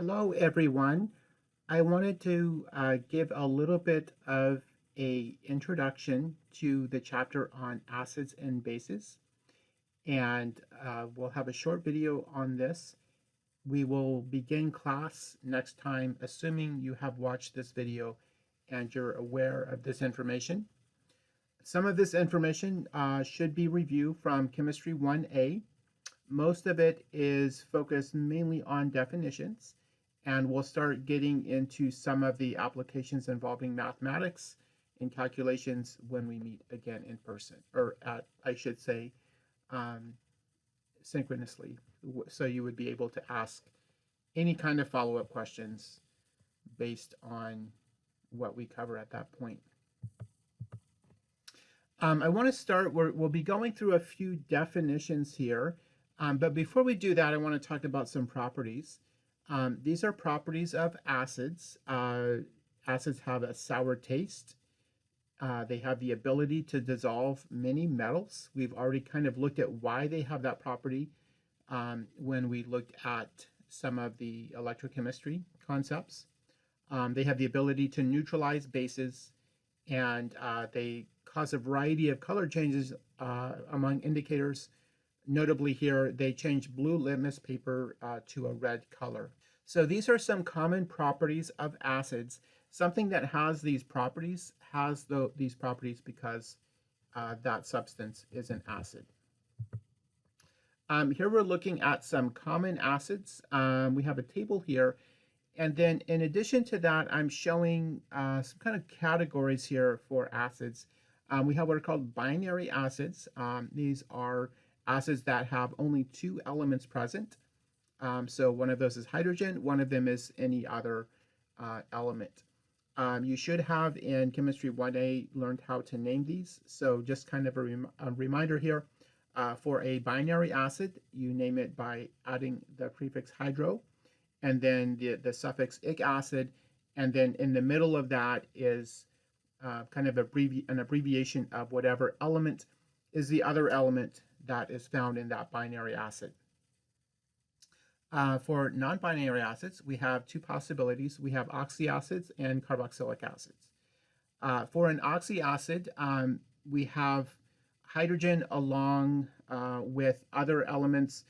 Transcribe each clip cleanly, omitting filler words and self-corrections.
Hello, everyone. I wanted to give a little bit of a introduction to the chapter on acids and bases, and we'll have a short video on this. We will begin class next time, assuming you have watched this video and you're aware of this information. Some of this information should be reviewed from Chemistry 1A. Most of it is focused mainly on definitions, and we'll start getting into some of the applications involving mathematics and calculations when we meet again in person, or I should say, um, synchronously. So you would be able to ask any kind of follow-up questions based on what we cover at that point. I want to start, we'll be going through a few definitions here, but before we do that, I want to talk about some properties. These are properties of acids. Acids have a sour taste. They have the ability to dissolve many metals. We've already kind of looked at why they have that property when we looked at some of the electrochemistry concepts. They have the ability to neutralize bases, and they cause a variety of color changes among indicators. Notably here, they change blue litmus paper to a red color. So these are some common properties of acids. Something that has these properties has these properties because that substance is an acid. Here we're looking at some common acids. We have a table here. And then in addition to that, I'm showing some kind of categories here for acids. We have what are called binary acids. These are acids that have only two elements present. So one of those is hydrogen, one of them is any other element. You should have in Chemistry 1A learned how to name these. So just kind of a reminder here, for a binary acid, you name it by adding the prefix hydro, and then the suffix ic acid, and then in the middle of that is kind of an abbreviation of whatever element is the other element that is found in that binary acid. For non-binary acids, we have two possibilities. We have oxyacids and carboxylic acids. For an oxyacid, we have hydrogen along with other elements.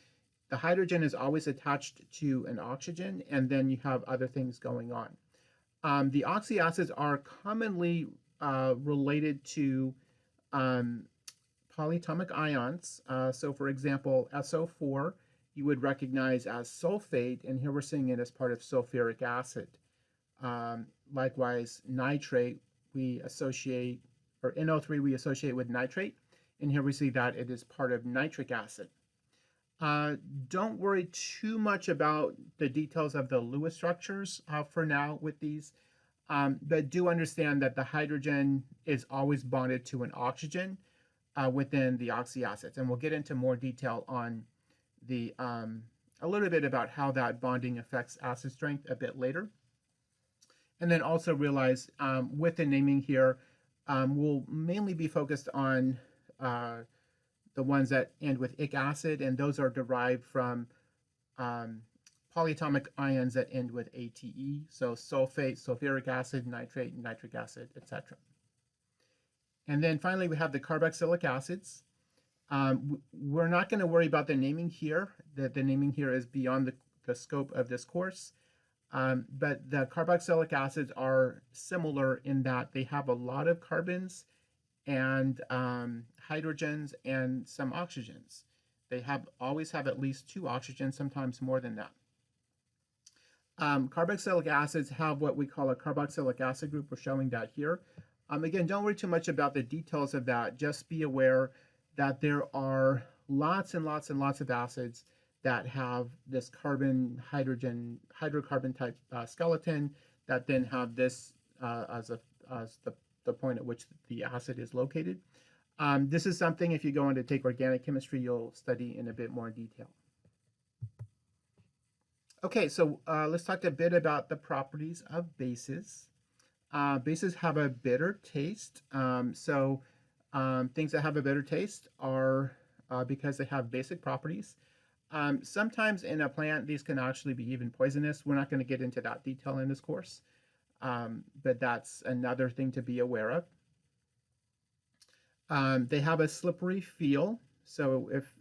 The hydrogen is always attached to an oxygen, and then you have other things going on. The oxyacids are commonly related to polyatomic ions. So for example, SO4 you would recognize as sulfate, and here we're seeing it as part of sulfuric acid. Likewise, nitrate we associate, or NO3 we associate with nitrate, and here we see that it is part of nitric acid. Don't worry too much about the details of the Lewis structures for now with these, but do understand that the hydrogen is always bonded to an oxygen within the oxyacids, and we'll get into more detail on the a little bit about how that bonding affects acid strength a bit later. And then also realize with the naming here, we'll mainly be focused on the ones that end with ic acid, and those are derived from polyatomic ions that end with ATE, so sulfate, sulfuric acid, nitrate, nitric acid, etc. And then finally, we have the carboxylic acids. We're not going to worry about the naming here. The naming here is beyond the scope of this course. But the carboxylic acids are similar in that they have a lot of carbons and hydrogens and some oxygens. They always have at least two oxygens, sometimes more than that. Carboxylic acids have what we call a carboxylic acid group. We're showing that here. Again, don't worry too much about the details of that. Just be aware that there are lots and lots and lots of acids that have this carbon, hydrogen, hydrocarbon type skeleton that then have this as the point at which the acid is located. This is something, if you go on to take organic chemistry, you'll study in a bit more detail. Okay, so let's talk a bit about the properties of bases. Bases have a bitter taste. Things that have a bitter taste are because they have basic properties. Sometimes in a plant, these can actually be even poisonous. We're not going to get into that detail in this course, but that's another thing to be aware of. They have a slippery feel. So if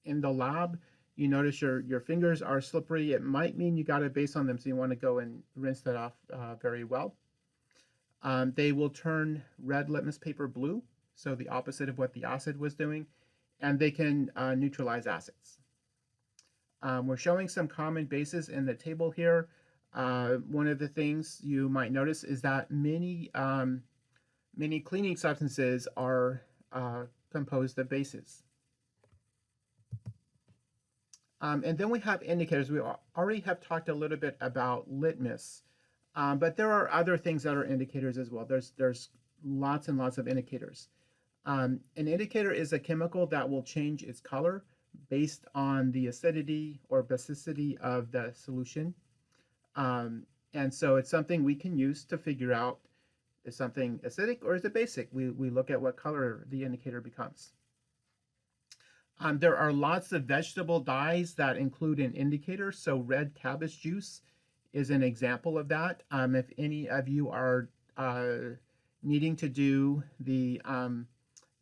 in the lab you notice your fingers are slippery, it might mean you got a base on them, so you want to go and rinse that off very well. They will turn red litmus paper blue, so the opposite of what the acid was doing, and they can neutralize acids. We're showing some common bases in the table here. One of the things you might notice is that many cleaning substances are composed of bases. And then we have indicators. We already have talked a little bit about litmus, but there are other things that are indicators as well. There's lots and lots of indicators. An indicator is a chemical that will change its color based on the acidity or basicity of the solution. And so it's something we can use to figure out, is something acidic or is it basic? We look at what color the indicator becomes. There are lots of vegetable dyes that include an indicator. So red cabbage juice is an example of that. If any of you are needing to do the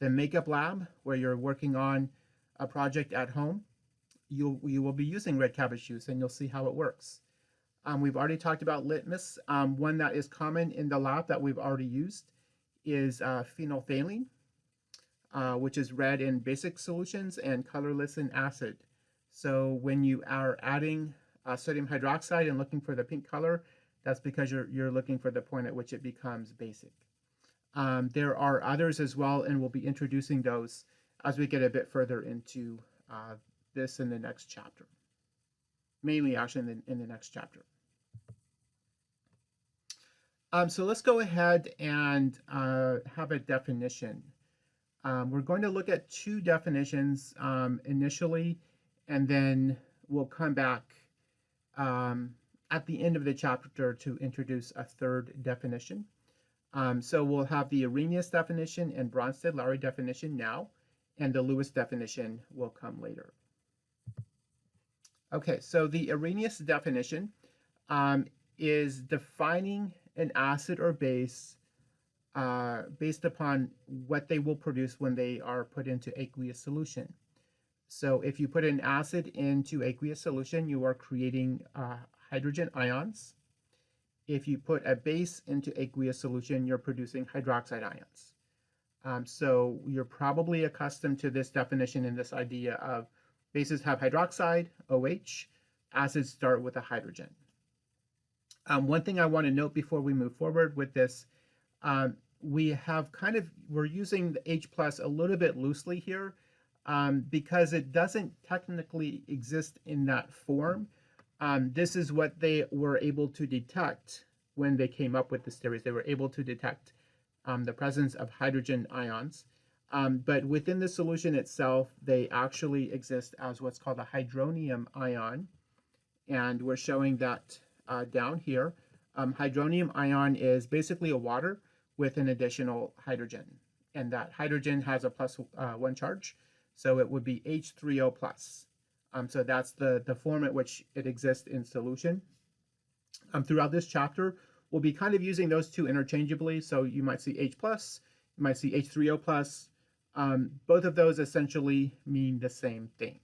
makeup lab where you're working on a project at home, you will be using red cabbage juice and you'll see how it works. We've already talked about litmus. One that is common in the lab that we've already used is phenolphthalein, which is red in basic solutions and colorless in acid. So when you are adding sodium hydroxide and looking for the pink color, that's because you're looking for the point at which it becomes basic. There are others as well, and we'll be introducing those as we get a bit further into this in the next chapter. Mainly actually in the next chapter. So let's go ahead and have a definition. We're going to look at two definitions initially, and then we'll come back at the end of the chapter to introduce a third definition. So we'll have the Arrhenius definition and Bronsted-Lowry definition now, and the Lewis definition will come later. Okay, so the Arrhenius definition is defining an acid or base based upon what they will produce when they are put into aqueous solution. So if you put an acid into aqueous solution, you are creating hydrogen ions. If you put a base into aqueous solution, you're producing hydroxide ions. So you're probably accustomed to this definition and this idea of bases have hydroxide, OH, acids start with a hydrogen. One thing I want to note before we move forward with this, we're using the H plus a little bit loosely here because it doesn't technically exist in that form. This is what they were able to detect when they came up with this series. They were able to detect the presence of hydrogen ions. But within the solution itself, they actually exist as what's called a hydronium ion. And we're showing that down here. Hydronium ion is basically a water with an additional hydrogen. And that hydrogen has a plus one charge. So it would be H3O plus. So that's the form at which it exists in solution. Throughout this chapter, we'll be kind of using those two interchangeably. So you might see H plus, you might see H3O plus. Both of those essentially mean the same thing.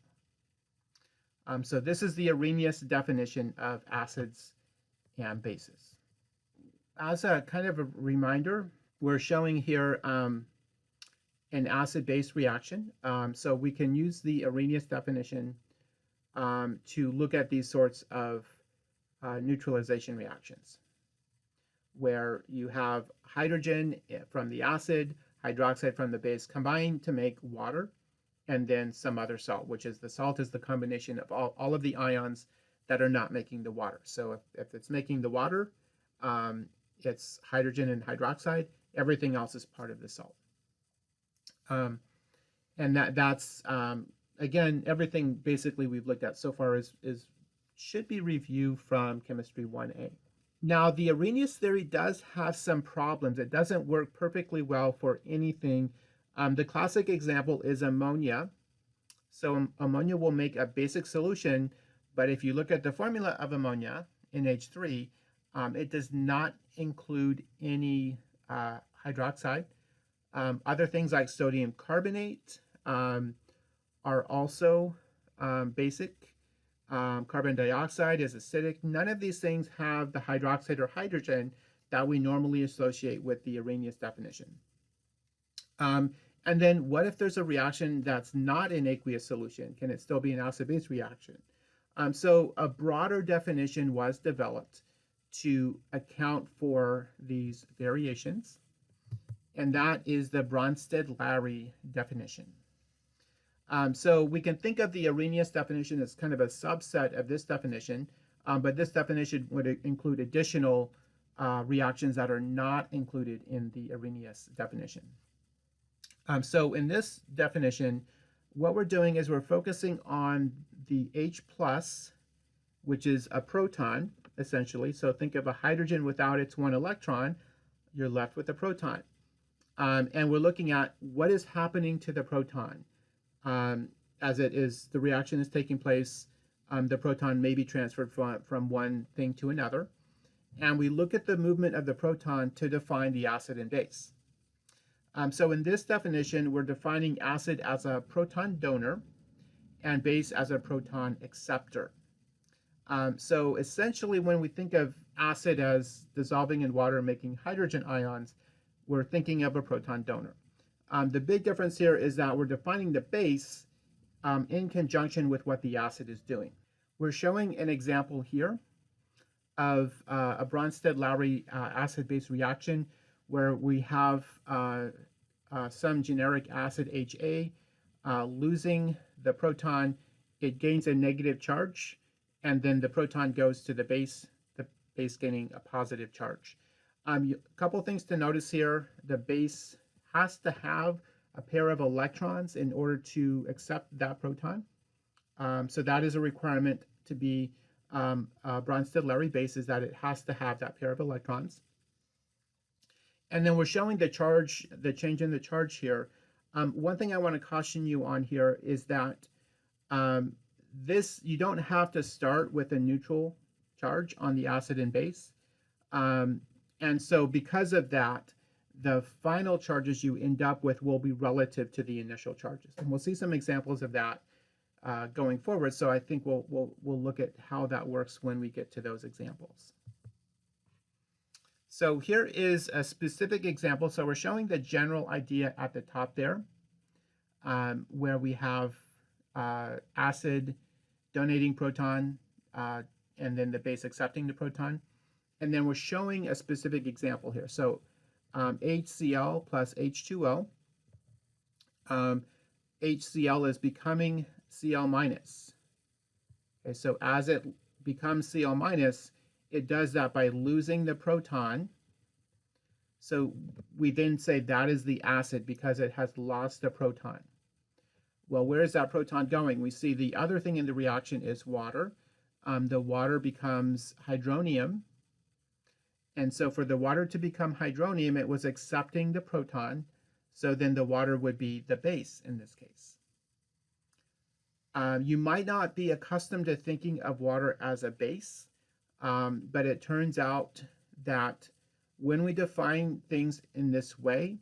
So this is the Arrhenius definition of acids and bases. As a kind of a reminder, we're showing here an acid-base reaction. So we can use the Arrhenius definition to look at these sorts of neutralization reactions, where you have hydrogen from the acid, hydroxide from the base combined to make water, and then some other salt, which is the salt is the combination of all of the ions that are not making the water. So if it's making the water, it's hydrogen and hydroxide. Everything else is part of the salt. And that's again, everything basically we've looked at so far should be reviewed from Chemistry 1A. Now, the Arrhenius theory does have some problems. It doesn't work perfectly well for anything. The classic example is ammonia. So ammonia will make a basic solution, but if you look at the formula of ammonia, NH3, it does not include any hydroxide. Other things like sodium carbonate are also basic. Carbon dioxide is acidic. None of these things have the hydroxide or hydrogen that we normally associate with the Arrhenius definition. And then what if there's a reaction that's not an aqueous solution? Can it still be an acid-base reaction? So a broader definition was developed to account for these variations, and that is the Bronsted-Lowry definition. So we can think of the Arrhenius definition as kind of a subset of this definition, but this definition would include additional reactions that are not included in the Arrhenius definition. So in this definition, what we're doing is we're focusing on the H+, which is a proton, essentially. So think of a hydrogen without its one electron, you're left with a proton. And we're looking at what is happening to the proton. As the reaction is taking place, the proton may be transferred from one thing to another. And we look at the movement of the proton to define the acid and base. So in this definition, we're defining acid as a proton donor and base as a proton acceptor. So essentially, when we think of acid as dissolving in water making hydrogen ions, we're thinking of a proton donor. The big difference here is that we're defining the base in conjunction with what the acid is doing. We're showing an example here of a Bronsted-Lowry acid-base reaction where we have some generic acid HA losing the proton. It gains a negative charge, and then the proton goes to the base gaining a positive charge. A couple things to notice here. The base has to have a pair of electrons in order to accept that proton. So that is a requirement to be a Bronsted-Lowry base, is that it has to have that pair of electrons. And then we're showing the charge, the change in the charge here. One thing I want to caution you on here is that you don't have to start with a neutral charge on the acid and base. And so because of that, the final charges you end up with will be relative to the initial charges. And we'll see some examples of that going forward. So I think we'll look at how that works when we get to those examples. So here is a specific example. So we're showing the general idea at the top there, where we have acid donating proton, and then the base accepting the proton. And then we're showing a specific example here. So HCl plus H2O. HCl is becoming Cl minus. Okay, so as it becomes Cl minus, it does that by losing the proton. So we then say that is the acid because it has lost the proton. Well, where is that proton going? We see the other thing in the reaction is water. The water becomes hydronium. And so for the water to become hydronium, it was accepting the proton. So then the water would be the base in this case. You might not be accustomed to thinking of water as a base, but it turns out that when we define things in this way,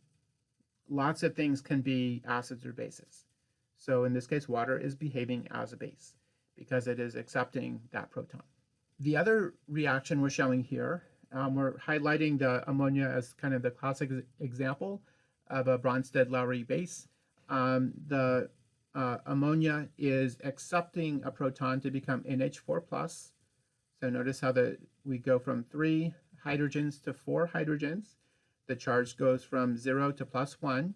lots of things can be acids or bases. So in this case, water is behaving as a base because it is accepting that proton. The other reaction we're showing here, we're highlighting the ammonia as kind of the classic example of a Bronsted-Lowry base. The ammonia is accepting a proton to become NH4+. So notice how we go from 3 hydrogens to 4 hydrogens. The charge goes from 0 to +1.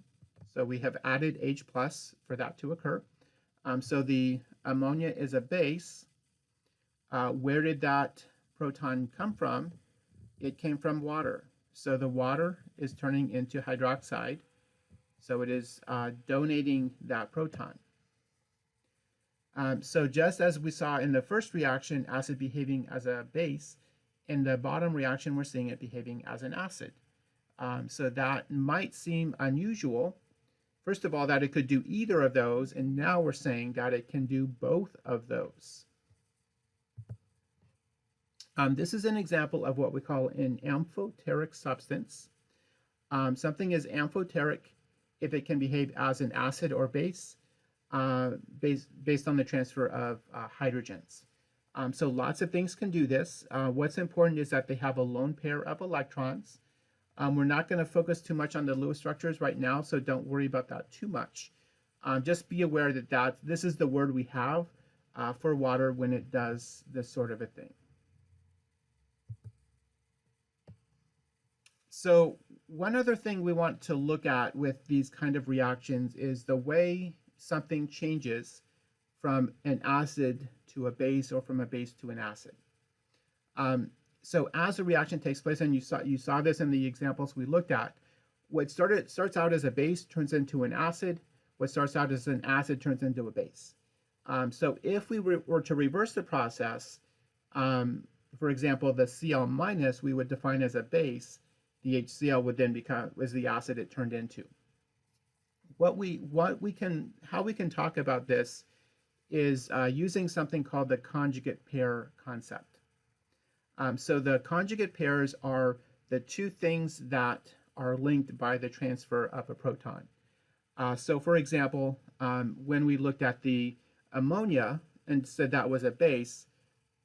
So we have added H+ for that to occur. So the ammonia is a base. Where did that proton come from? It came from water. So the water is turning into hydroxide. So it is donating that proton. So just as we saw in the first reaction, acid behaving as a base, in the bottom reaction, we're seeing it behaving as an acid. So that might seem unusual first of all, that it could do either of those, and now we're saying that it can do both of those. This is an example of what we call an amphoteric substance. Something is amphoteric if it can behave as an acid or base, based on the transfer of hydrogens. So lots of things can do this. What's important is that they have a lone pair of electrons. We're not going to focus too much on the Lewis structures right now, so don't worry about that too much. Just be aware that this is the word we have for water when it does this sort of a thing. So one other thing we want to look at with these kind of reactions is the way something changes from an acid to a base or from a base to an acid. So as a reaction takes place, and you saw this in the examples we looked at, what starts out as a base turns into an acid. What starts out as an acid turns into a base. So if we were to reverse the process, for example, the Cl minus we would define as a base. The HCl would then become the acid it turned into. How we can talk about this is using something called the conjugate pair concept. So the conjugate pairs are the two things that are linked by the transfer of a proton. So for example, when we looked at the ammonia and said that was a base,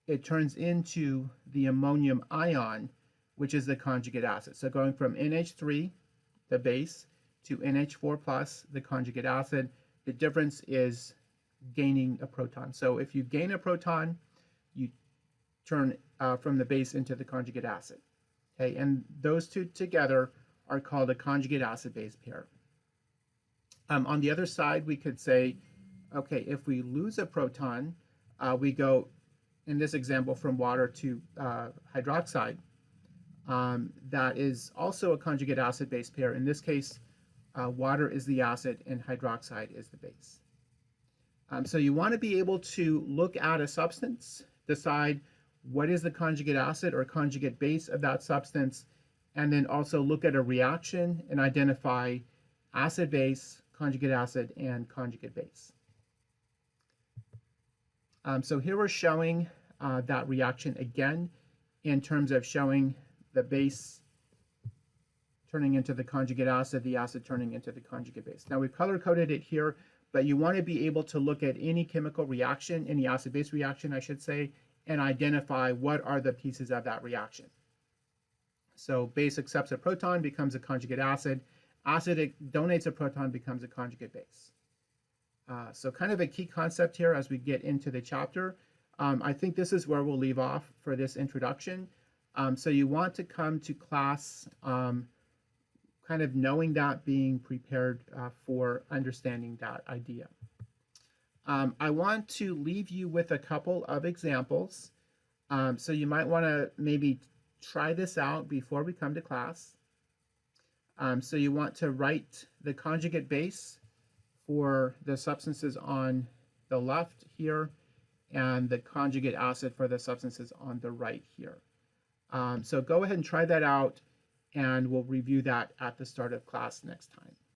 it turns into the ammonium ion, which is the conjugate acid. So going from NH3, the base, to NH4 plus, the conjugate acid, the difference is gaining a proton. So if you gain a proton, you turn from the base into the conjugate acid. Okay, and those two together are called a conjugate acid-base pair. On the other side, we could say, okay, if we lose a proton, we go, in this example, from water to hydroxide. That is also a conjugate acid-base pair. In this case, water is the acid and hydroxide is the base. So you want to be able to look at a substance, decide what is the conjugate acid or conjugate base of that substance, and then also look at a reaction and identify acid base, conjugate acid, and conjugate base. So here we're showing that reaction again in terms of showing the base turning into the conjugate acid, the acid turning into the conjugate base. Now we've color-coded it here, but you want to be able to look at any chemical reaction, any acid-base reaction, I should say, and identify what are the pieces of that reaction. So base accepts a proton, becomes a conjugate acid. Acid donates a proton, becomes a conjugate base. So kind of a key concept here as we get into the chapter. I think this is where we'll leave off for this introduction. So you want to come to class kind of knowing that, being prepared for understanding that idea. I want to leave you with a couple of examples. So you might want to maybe try this out before we come to class. So you want to write the conjugate base for the substances on the left here and the conjugate acid for the substances on the right here. So go ahead and try that out, and we'll review that at the start of class next time.